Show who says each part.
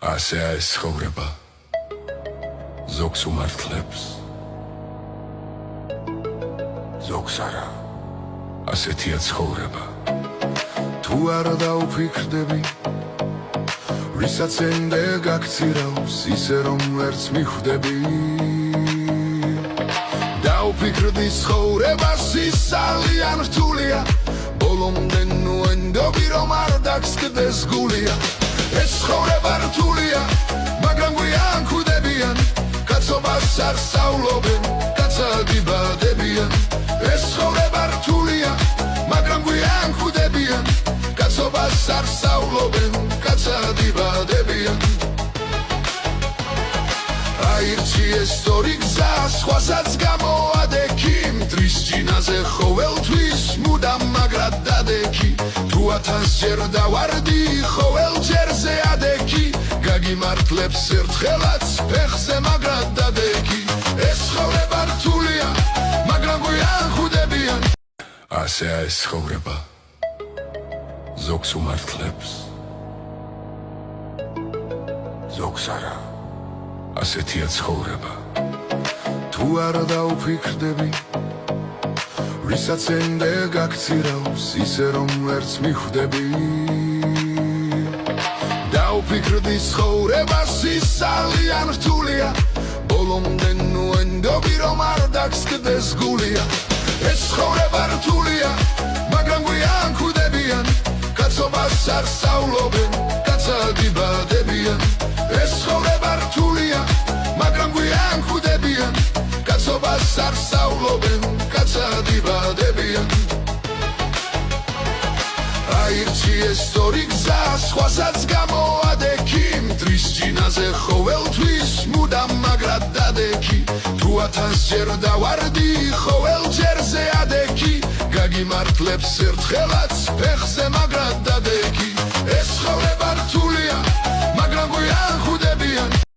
Speaker 1: ასეა ეს ცხოვრება ზოგს უმართლებს ზოგს არა ასეთია ცხოვრება თუ არ დაუფიქრდები ვისაც ენდე გაქცირავს ისე რომ ვერც მიხვდები დაუფიქრდი ცხოვრებას ის ძალიან რთულია ბოლომდე ნუ ენდობი რომ არ დაგსკდეს გულია ეს ცხოვრება რთულია მაგრამ გვიან ხვდებიან კაცობას არ სწავლობენ კაცადიბადებიან ეს ცხოვრება რთულია მაგრამ გვიან ხვდებიან კაცობას არ სწავლობენ კაცადიბადებიან აირჩი ეს სწორი გზა სხვასაც გამოადექი მტრის ჯინაზე ყოველთვის მუდამ მაგრად დადექი თუ 1000 ჯერ დავარდი ყოველ ჯერზე ადექი გაგიმართლებს ერთხელაც ფეხზე მაგრად დადექი ეს ცხოვრება რთულია მაგრამ გვიან ხვდებიან ასეა ეს ცხოვრება ზოგს უმართლებს ზოგს არა ასეთია ცხოვრება თუ არ დაუფიქრდები ვისაც ენდე გაქცირავს ისე რომ ვერც მიხვდები დაუფიქრდი ცხოვრებას ის ძალიან რთულია ბოლომდე ნუ ენდობი რომ არ დაგსკდეს გულია ეს ცხოვრება რთულია მაგრამ გვიან ხვდებიან კაცობას არ სწავლობენ კაცადიბადებიან ეს ცხოვრება რთულია მაგრამ გვიან ხვდებიან კაცობას არ სწავლობენ კაცადიბადებიან აირჩი ეს სწორი გზა სხვასაც გამოადექი მტრის ჯინაზე ყოველთვის მუდამ მაგრად დადექი თუ 1000 ჯერ დავარდი ყოველ ჯერზე ადექი გაგიმართლებს ერთხელაც ფეხზე მაგრად დადექი